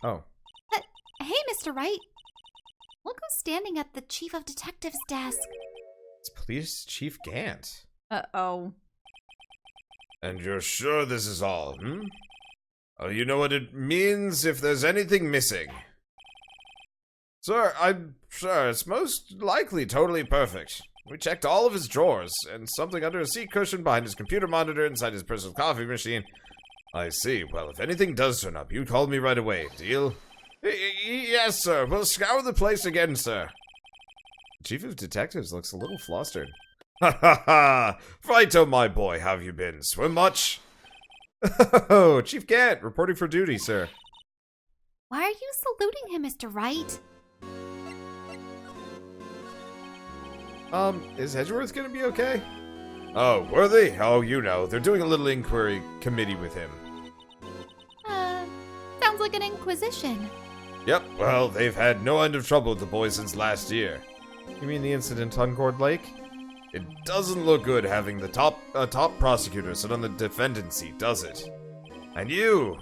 Oh. Hey, Mr. Wright. Look who's standing at the Chief of Detectives' desk. It's Police Chief Gant. Uh-oh. And you're sure this is all, hmm? Oh, you know what it means if there's anything missing. Sir, I'm sure it's most likely totally perfect. We checked all of his drawers, and something under a seat cushion behind his computer monitor inside his personal coffee machine. I see. Well, if anything does turn up, you call me right away. Deal? Yes, sir. We'll scour the place again, sir. The Chief of Detectives looks a little flustered. Ha ha ha! Righto, my boy, how have you been? Swim much? Oh, Chief Gant, reporting for duty, sir. Why are you saluting him, Mr. Wright? Is Edgeworth gonna be okay? Oh, were they? Oh, you know, they're doing a little inquiry committee with him. Sounds like an inquisition. Yep, well, they've had no end of trouble with the boys since last year. You mean the incident on Cord Lake? It doesn't look good having the top prosecutor sit on the defendant's seat, does it? And you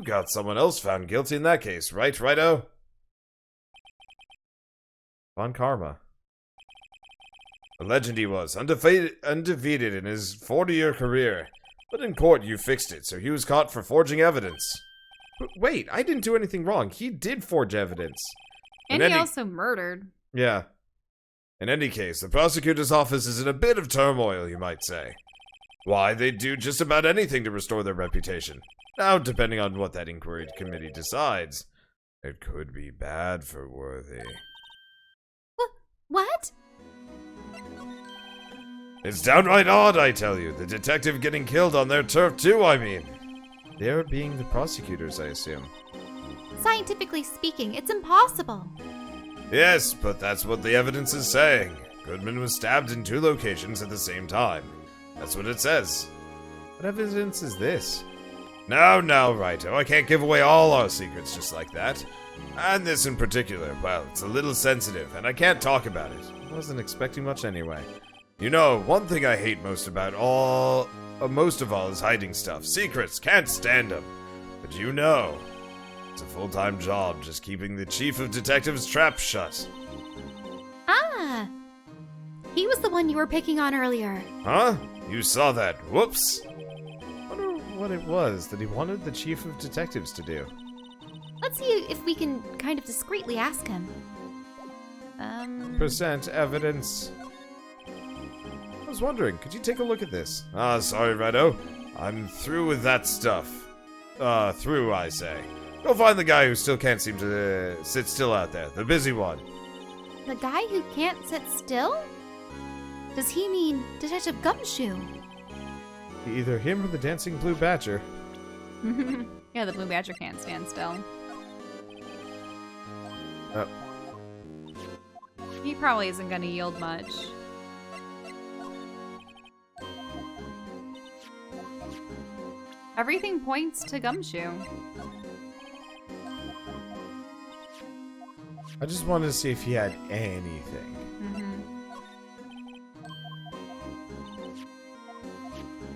got someone else found guilty in that case, right, Righto? Von Karma. A legend he was, undefeated in his 40-year career. But in court, you fixed it, so he was caught for forging evidence. But wait, I didn't do anything wrong. He did forge evidence. And he also murdered. Yeah. In any case, the prosecutor's office is in a bit of turmoil, you might say. Why, they'd do just about anything to restore their reputation. Now, depending on what that inquiry committee decides, it could be bad for Worthy. What? It's downright odd, I tell you. The detective getting killed on their turf too, I mean. They're being the prosecutors, I assume. Scientifically speaking, it's impossible. Yes, but that's what the evidence is saying. Goodman was stabbed in 2 locations at the same time. That's what it says. What evidence is this? Now, Righto, I can't give away all our secrets just like that. And this in particular, well, it's a little sensitive, and I can't talk about it. I wasn't expecting much anyway. You know, one thing I hate most of all is hiding stuff. Secrets, can't stand them. But you know, it's a full-time job just keeping the Chief of Detectives' trap shut. Ah! He was the one you were picking on earlier. Huh? You saw that. Whoops. I wonder what it was that he wanted the Chief of Detectives to do. Let's see if we can kind of discreetly ask him. Present evidence. I was wondering, could you take a look at this? Sorry, Righto. I'm through with that stuff. Through, I say. Go find the guy who still can't seem to sit still out there. The busy one. The guy who can't sit still? Does he mean Detective Gumshoe? Either him or the Dancing Blue Badger. Yeah, the Blue Badger can't stand still. He probably isn't going to yield much. Everything points to Gumshoe. I just wanted to see if he had anything.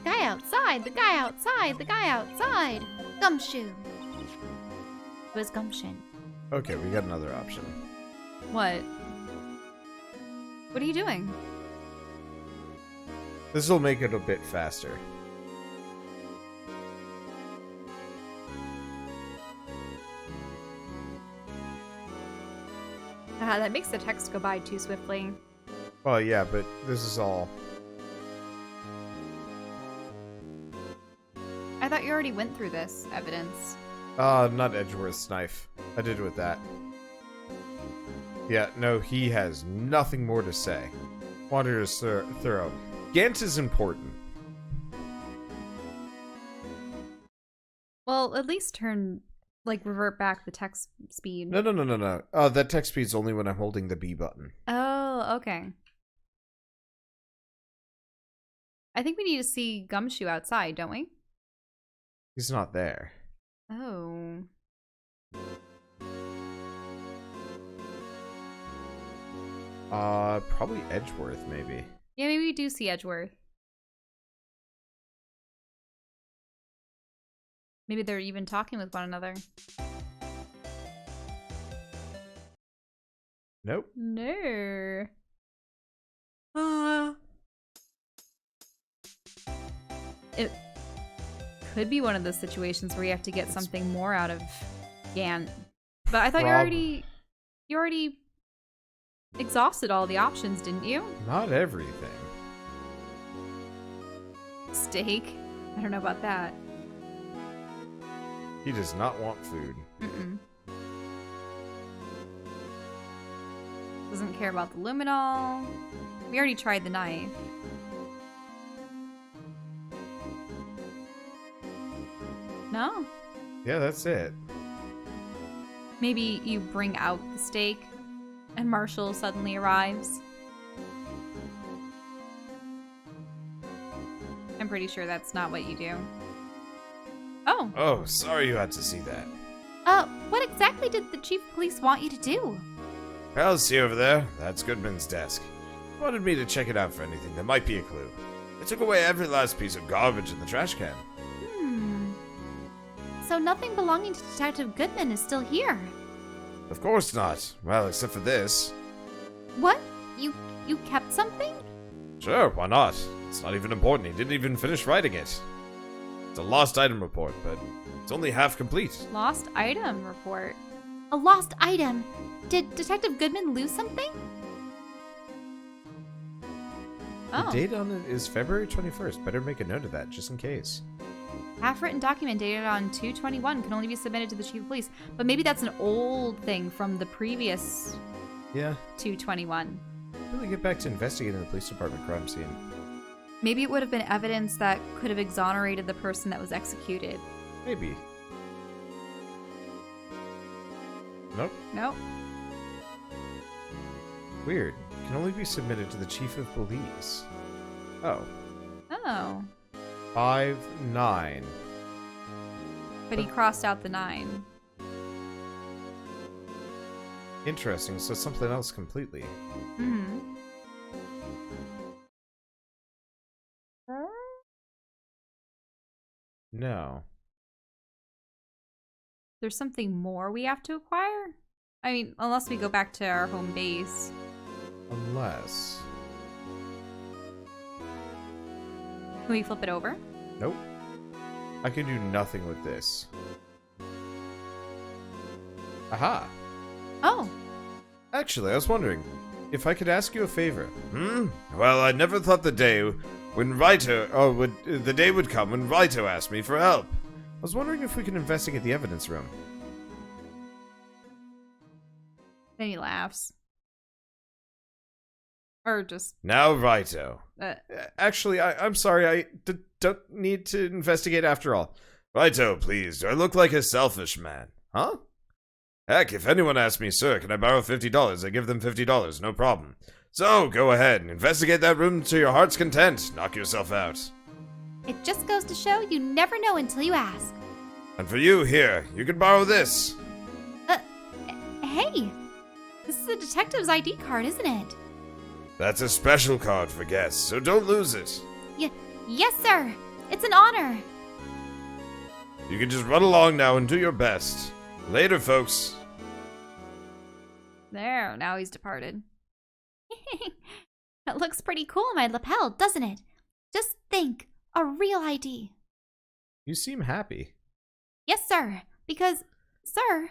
Guy outside, the guy outside, the guy outside. Gumshoe. It was Gumption. Okay, we got another option. What? What are you doing? This will make it a bit faster. That makes the text go by too swiftly. Well, yeah, but this is all... I thought you already went through this evidence. Not Edgeworth's knife. I did it with that. Yeah, no, he has nothing more to say. Wander is thorough. Gant is important. Well, at least revert back the text speed. No. That text speed's only when I'm holding the B button. Oh, okay. I think we need to see Gumshoe outside, don't we? He's not there. Oh. Probably Edgeworth, maybe. Yeah, maybe we do see Edgeworth. Maybe they're even talking with one another. Nope. No. It could be one of those situations where you have to get something more out of Gant. But I thought you already exhausted all the options, didn't you? Not everything. Steak? I don't know about that. He does not want food. Mm-mm. Doesn't care about the luminol. We already tried the knife. No? Yeah, that's it. Maybe you bring out the steak and Marshall suddenly arrives. I'm pretty sure that's not what you do. Oh. Oh, sorry you had to see that. What exactly did the chief of police want you to do? Well, see over there? That's Goodman's desk. He wanted me to check it out for anything that might be a clue. They took away every last piece of garbage in the trash can. So nothing belonging to Detective Goodman is still here. Of course not. Well, except for this. What? You kept something? Sure, why not? It's not even important. He didn't even finish writing it. It's a lost item report, but it's only half complete. Lost item report. A lost item? Did Detective Goodman lose something? Oh. The date on it is February 21st. Better make a note of that, just in case. Half-written document dated on 2/21 can only be submitted to the chief of police. But maybe that's an old thing from the previous Yeah. 2/21. Really get back to investigating the police department crime scene. Maybe it would have been evidence that could have exonerated the person that was executed. Maybe. Nope. Nope. Weird. Can only be submitted to the chief of police. Oh. Oh. 5-9. But he crossed out the 9. Interesting. So something else completely. Mm-hmm. No. There's something more we have to acquire? I mean, unless we go back to our home base. Unless. Can we flip it over? Nope. I can do nothing with this. Aha! Oh. Actually, I was wondering if I could ask you a favor. Well, I never thought the day when the day would come when Raito asked me for help. I was wondering if we could investigate the evidence room. Then he laughs. Or just... Now, Raito. Actually, I'm sorry. I don't need to investigate after all. Raito, please. Do I look like a selfish man? Huh? Heck, if anyone asks me, sir, can I borrow $50? I give them $50, no problem. So, go ahead and investigate that room to your heart's content. Knock yourself out. It just goes to show you never know until you ask. And for you, here, you can borrow this. Hey! This is a detective's ID card, isn't it? That's a special card for guests, so don't lose it. Yes, sir! It's an honor! You can just run along now and do your best. Later, folks. There, now he's departed. It looks pretty cool on my lapel, doesn't it? Just think, a real ID. You seem happy. Yes, sir. Because, sir,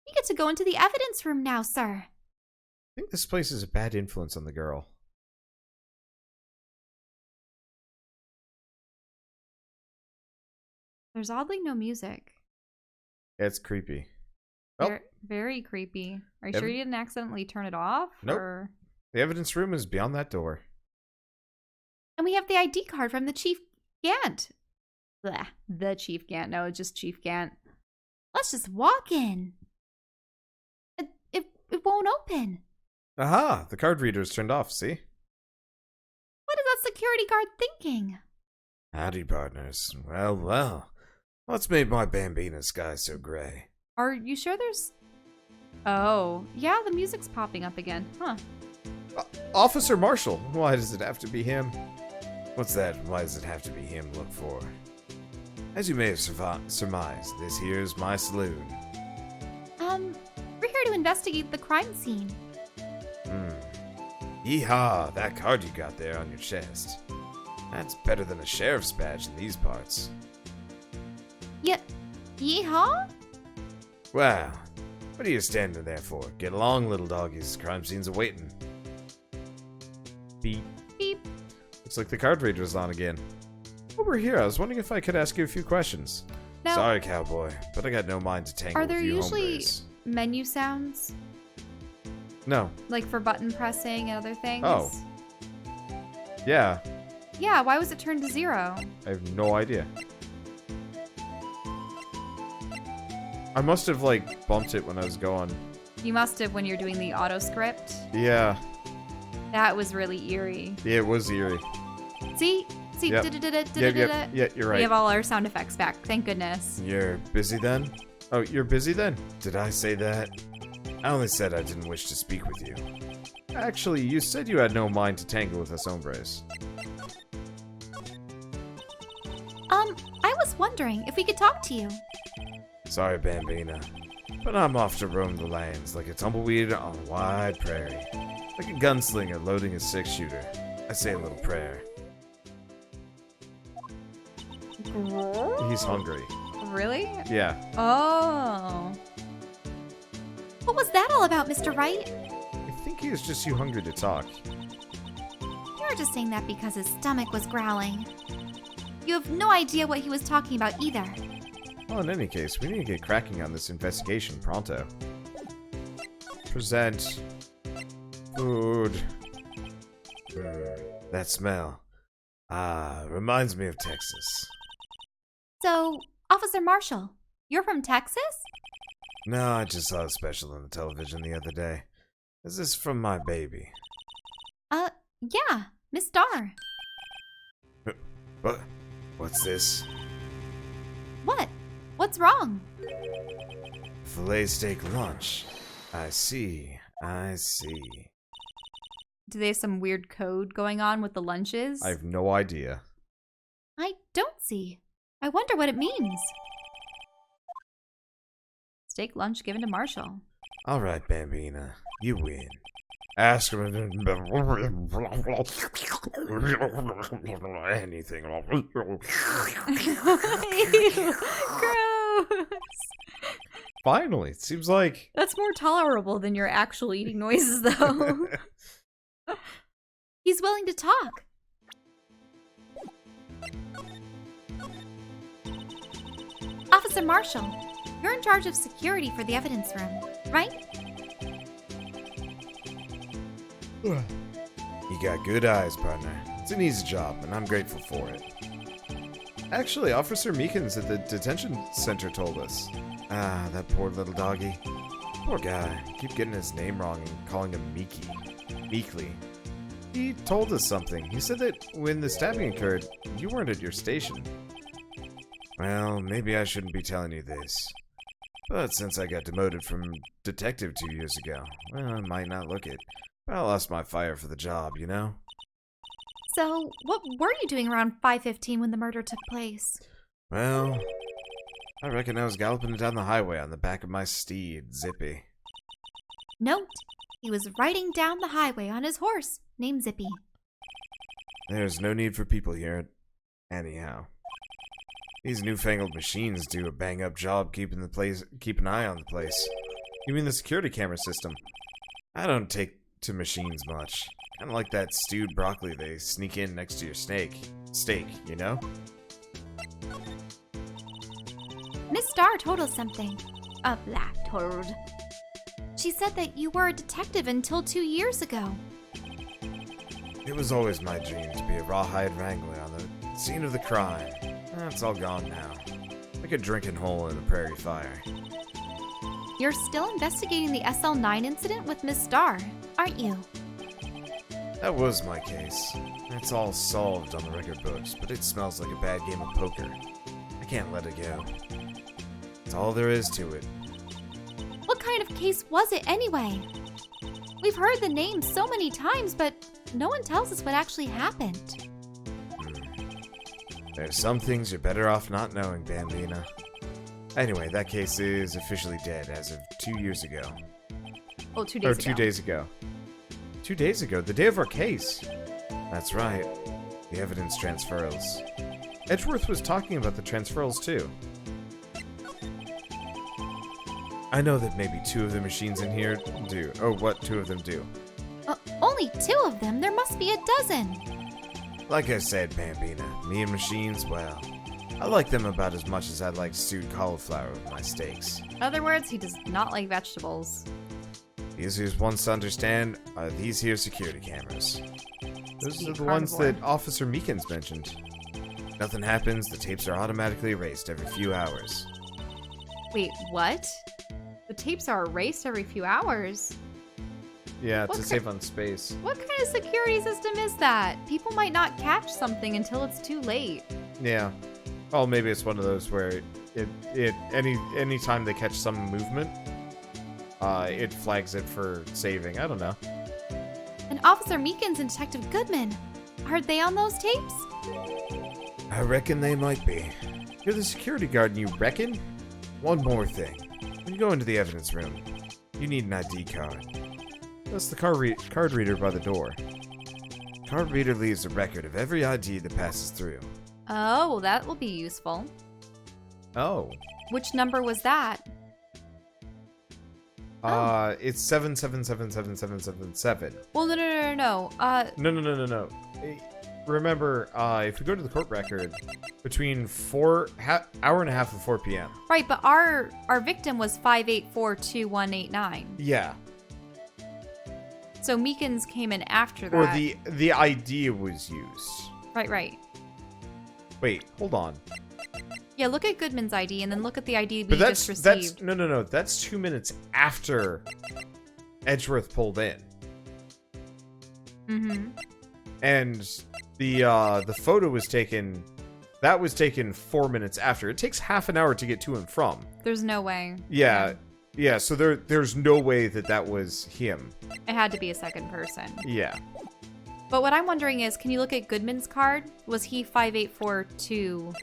we get to go into the evidence room now, sir. I think this place is a bad influence on the girl. There's oddly no music. Yeah, it's creepy. Well, Very creepy. Are you Ev- sure you didn't accidentally turn it off? Nope. Or... the evidence room is beyond that door. And we have the ID card from the Chief Gant. Blah. The Chief Gant. No, just Chief Gant. Let's just walk in. It won't open. Aha! The card reader's turned off, see? What is that security guard thinking? Howdy, partners. Well. What's made my Bambina sky so gray? Are you sure there's... Oh, yeah, the music's popping up again. Huh. Officer Marshall! Why does it have to be him? What's that? Why does it have to be him look for? As you may have surmised, this here's my saloon. We're here to investigate the crime scene. Yeehaw, that card you got there on your chest. That's better than a sheriff's badge in these parts. Yeehaw? Wow, what are you standing there for? Get along, little doggies. Crime scene's awaiting. Beep. Beep. Looks like the card reader's on again. While we're here, I was wondering if I could ask you a few questions. Now, Sorry, cowboy, but I got no mind to tangle Are there with you usually hombres. menu sounds? No. Like for button pressing and other things? Oh. Yeah, Yeah, why was it turned to 0? I have no idea. I must have, like, bumped it when I was going. You must have when you're doing the auto script. Yeah. That was really eerie. Yeah, it was eerie. See? Yep. Da-da-da-da-da-da-da. Yeah, you're right. We have all our sound effects back. Thank goodness. You're busy then? Oh, you're busy then? Did I say that? I only said I didn't wish to speak with you. Actually, you said you had no mind to tangle with us hombres. I was wondering if we could talk to you. Sorry, Bambina, but I'm off to roam the lands like a tumbleweed on a wide prairie. Like a gunslinger loading a 6-shooter. I say a little prayer. He's hungry. Really? Yeah. Oh. What was that all about, Mr. Wright? I think he was just too hungry to talk. You're just saying that because his stomach was growling. You have no idea what he was talking about either. Well, in any case, we need to get cracking on this investigation pronto. Present. Food. That smell. Reminds me of Texas. So, Officer Marshall, you're from Texas? No, I just saw a special on the television the other day. Is this from my baby? Yeah, Miss Starr. What? What's this? What? What's wrong? Filet steak lunch. I see. Do they have some weird code going on with the lunches? I have no idea. I don't see. I wonder what it means. Steak lunch given to Marshall. All right, Bambina, you win. Ask him anything. Gross. Finally, it seems like... That's more tolerable than your actual eating noises, though. He's willing to talk. Officer Marshall, you're in charge of security for the evidence room, right? You got good eyes, partner. It's an easy job, and I'm grateful for it. Actually, Officer Meekins at the detention center told us. Ah, that poor little doggy. Poor guy. Keep getting his name wrong and calling him Meekly. He told us something. He said that when the stabbing occurred, you weren't at your station. Well, maybe I shouldn't be telling you this. But since I got demoted from detective 2 years ago, well, I might not look it. But I lost my fire for the job, you know? So, what were you doing around 5:15 when the murder took place? Well, I reckon I was galloping down the highway on the back of my steed, Zippy. Note, he was riding down the highway on his horse, named Zippy. There's no need for people here. Anyhow. These newfangled machines do a bang-up job keep an eye on the place. You mean the security camera system? I don't take to machines much. Kinda like that stewed broccoli they sneak in next to your steak, you know? Miss Starr told us something. A black toad. She said that you were a detective until 2 years ago. It was always my dream to be a rawhide wrangler on the scene of the crime. That's all gone now. Like a drinking hole in a prairie fire. You're still investigating the SL9 incident with Miss Starr, aren't you? That was my case. It's all solved on the record books, but it smells like a bad game of poker. I can't let it go. That's all there is to it. What kind of case was it anyway? We've heard the name so many times, but no one tells us what actually happened. There's some things you're better off not knowing, Bambina. Anyway, that case is officially dead as of 2 years ago. Oh, 2 days ago. 2 days ago. 2 days ago, the day of our case. That's right. The evidence transferals. Edgeworth was talking about the transferals too. I know that maybe 2 of the machines in here do. Oh, what 2 of them do? Only 2 of them? There must be a dozen. Like I said, Bambina, me and machines, well, I like them about as much as I'd like stewed cauliflower with my steaks. In other words, he does not like vegetables. The easiest ones to understand are these here security cameras. Those are the ones carnivore. that Officer Meekins mentioned. Nothing happens, the tapes are automatically erased every few hours. Wait, what? The tapes are erased every few hours? Yeah, What to ki- save on space. What kind of security system is that? People might not catch something until it's too late. Yeah. Well, maybe it's one of those where any time they catch some movement, it flags it for saving. I don't know. And Officer Meekins and Detective Goodman. Aren't they on those tapes? I reckon they might be. You're the security guard and you reckon? One more thing. When you go into the evidence room, you need an ID card. That's the card reader by the door. Card reader leaves a record of every ID that passes through. Oh, well, that will be useful. Oh. Which number was that? It's 7777777. Well, no. No. Remember, if we go to the court record, between hour and a half and 4 p.m. Right, but our victim was 5842189. Yeah. So Meekins came in after that. Or the ID was used. Right. Wait, hold on. Yeah, look at Goodman's ID and then look at the ID we But just received. no. That's 2 minutes after Edgeworth pulled in. Mm-hmm. And the photo was taken. That was taken 4 minutes after. It takes half an hour to get to and from. There's no way. Yeah. So there's no way that was him. It had to be a second person. Yeah. But what I'm wondering is, can you look at Goodman's card? Was he 5842?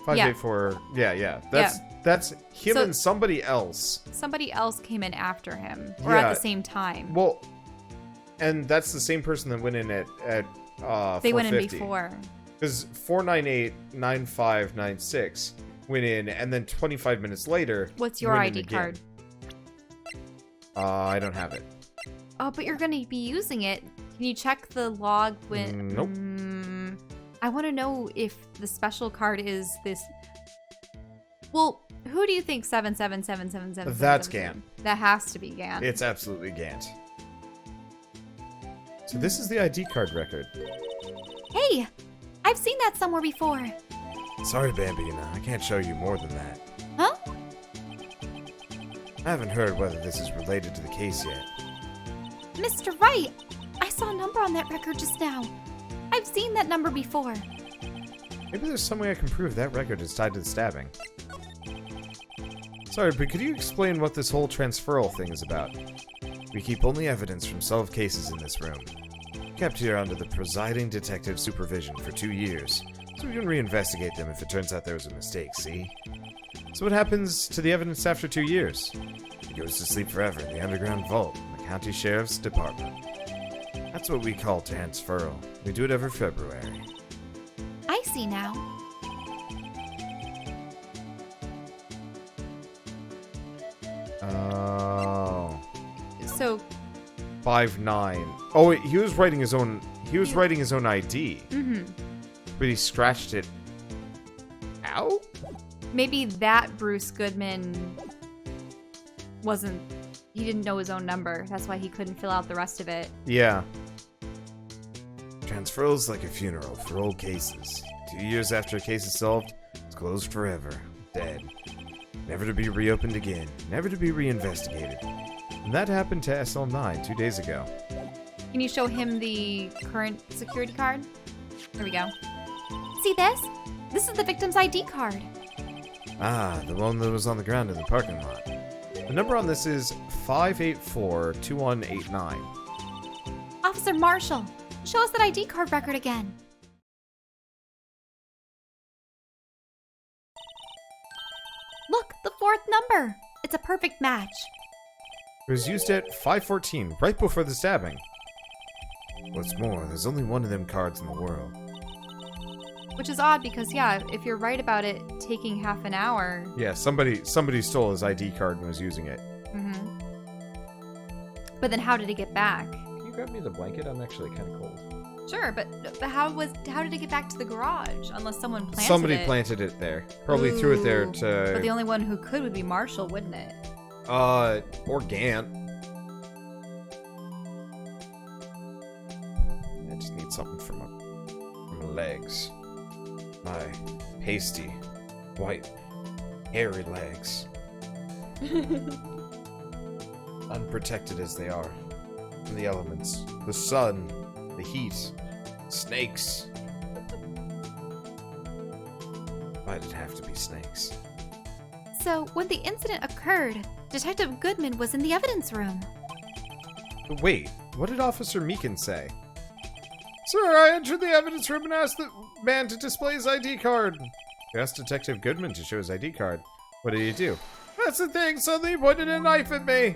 584. Yeah. That's him So- and somebody else. Somebody else came in after him, or Yeah. at the same time. Well, and that's the same person that went in at They went in 450. before. Because 4989596 went in, and then 25 minutes later. What's your went in ID again. card? I don't have it. Oh, but you're going to be using it. Can you check the log when... Nope. I want to know if the special card is this... Well, who do you think 77777? That's Gant. That has to be Gant. It's absolutely Gant. So this is the ID card record. Hey! I've seen that somewhere before. Sorry, Bambina, I can't show you more than that. Huh? I haven't heard whether this is related to the case yet. Mr. Wright! I saw a number on that record just now. I've seen that number before. Maybe there's some way I can prove that record is tied to the stabbing. Sorry, but could you explain what this whole transferal thing is about? We keep only evidence from solved cases in this room. Kept here under the presiding detective's supervision for 2 years, so we can reinvestigate them if it turns out there was a mistake, see? So what happens to the evidence after 2 years? It goes to sleep forever in the underground vault in the county sheriff's department. That's what we call transferal. We do it every February. I see now. Oh. So, 5-9. Oh, wait, he was writing his own. He was writing his own ID, but he scratched it out. maybe that Bruce Goodman wasn't... He didn't know his own number. That's why he couldn't fill out the rest of it. Yeah. Transferal's like a funeral for old cases. 2 years after a case is solved, it's closed forever, dead, never to be reopened again, never to be reinvestigated. And that happened to SL9 2 days ago. Can you show him the current security card? There we go. See this? This is the victim's ID card. Ah, the one that was on the ground in the parking lot. The number on this is 584-2189. Officer Marshall, show us that ID card record again. Look, the 4th number. It's a perfect match. It was used at 5:14, right before the stabbing. What's more, there's only one of them cards in the world. Which is odd because, yeah, if you're right about it taking half an hour. Yeah, somebody stole his ID card and was using it. Mm-hmm. But then how did it get back? Can you grab me the blanket? I'm actually kind of cold. Sure, but how did it get back to the garage? Unless someone planted it. Somebody planted it there. Probably threw it there But to... the only one who could would be Marshall, wouldn't it? Or Gant. I just need something for my legs. My pasty, white, hairy legs. Unprotected as they are from the elements, the sun, the heat, snakes. Why'd it have to be snakes? So, when the incident occurred, Detective Goodman was in the evidence room. But wait, what did Officer Meekin say? Sir, I entered the evidence room and asked the man to display his ID card. You asked Detective Goodman to show his ID card. What did he do? That's the thing, suddenly he pointed a knife at me.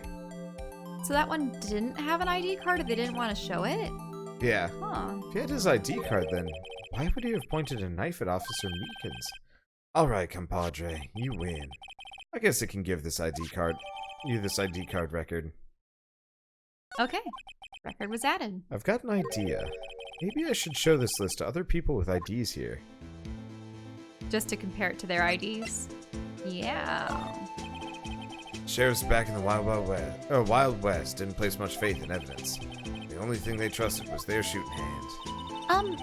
So that one didn't have an ID card or they didn't want to show it? Yeah. Huh. If he had his ID card, then why would he have pointed a knife at Officer Meekins? All right, compadre, you win. I guess I can give this ID card record. Okay. Record was added. I've got an idea. Maybe I should show this list to other people with IDs here. Just to compare it to their IDs? Yeah. Sheriffs back in the Wild West didn't place much faith in evidence. The only thing they trusted was their shooting hand.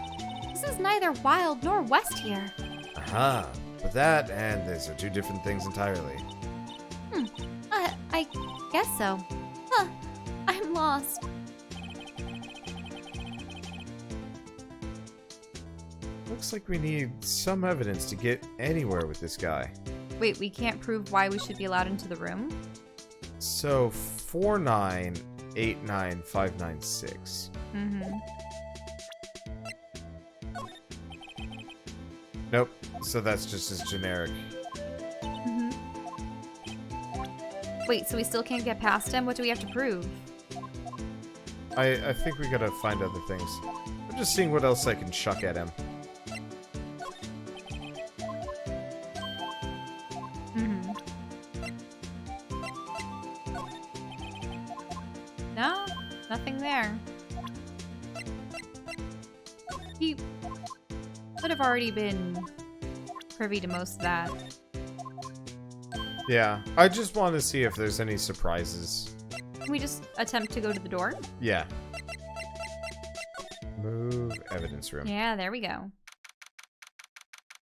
This is neither Wild nor West here. Aha, but that and this are two different things entirely. I guess so. Huh, I'm lost. Looks like we need some evidence to get anywhere with this guy. Wait, we can't prove why we should be allowed into the room? So 4989596. Mm-hmm. Nope. So that's just as generic. Mm-hmm. Wait, so we still can't get past him? What do we have to prove? I think we gotta find other things. I'm just seeing what else I can chuck at him. Mm-hmm. No, nothing there. He would have already been privy to most of that. Yeah, I just want to see if there's any surprises. Can we just attempt to go to the door? Yeah. Move evidence room. Yeah, there we go.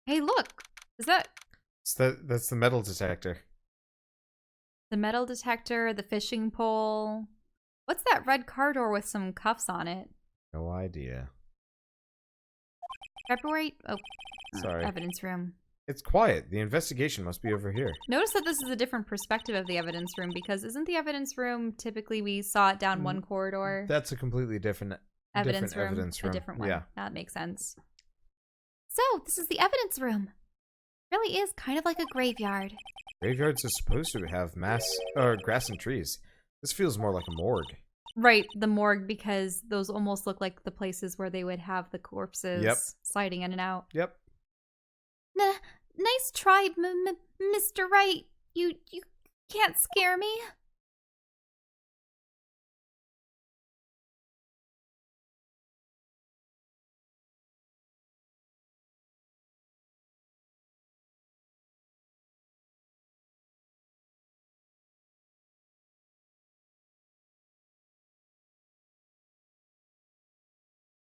Hey, look! Is that That's the metal detector. the metal detector, the fishing pole? What's that red car door with some cuffs on it? No idea. February? Oh, Sorry. evidence room. It's quiet. The investigation must be over here. Notice that this is a different perspective of the evidence room because isn't the evidence room typically we saw it down one corridor? That's a completely different evidence room. evidence room. A different one. Yeah. That makes sense. So, this is the evidence room. Really is kind of like a graveyard. Graveyards are supposed to have grass and trees. This feels more like a morgue. Right, the morgue because those almost look like the places where they would have the corpses sliding in and out. Yep. Nice try, Mr. Wright. You can't scare me.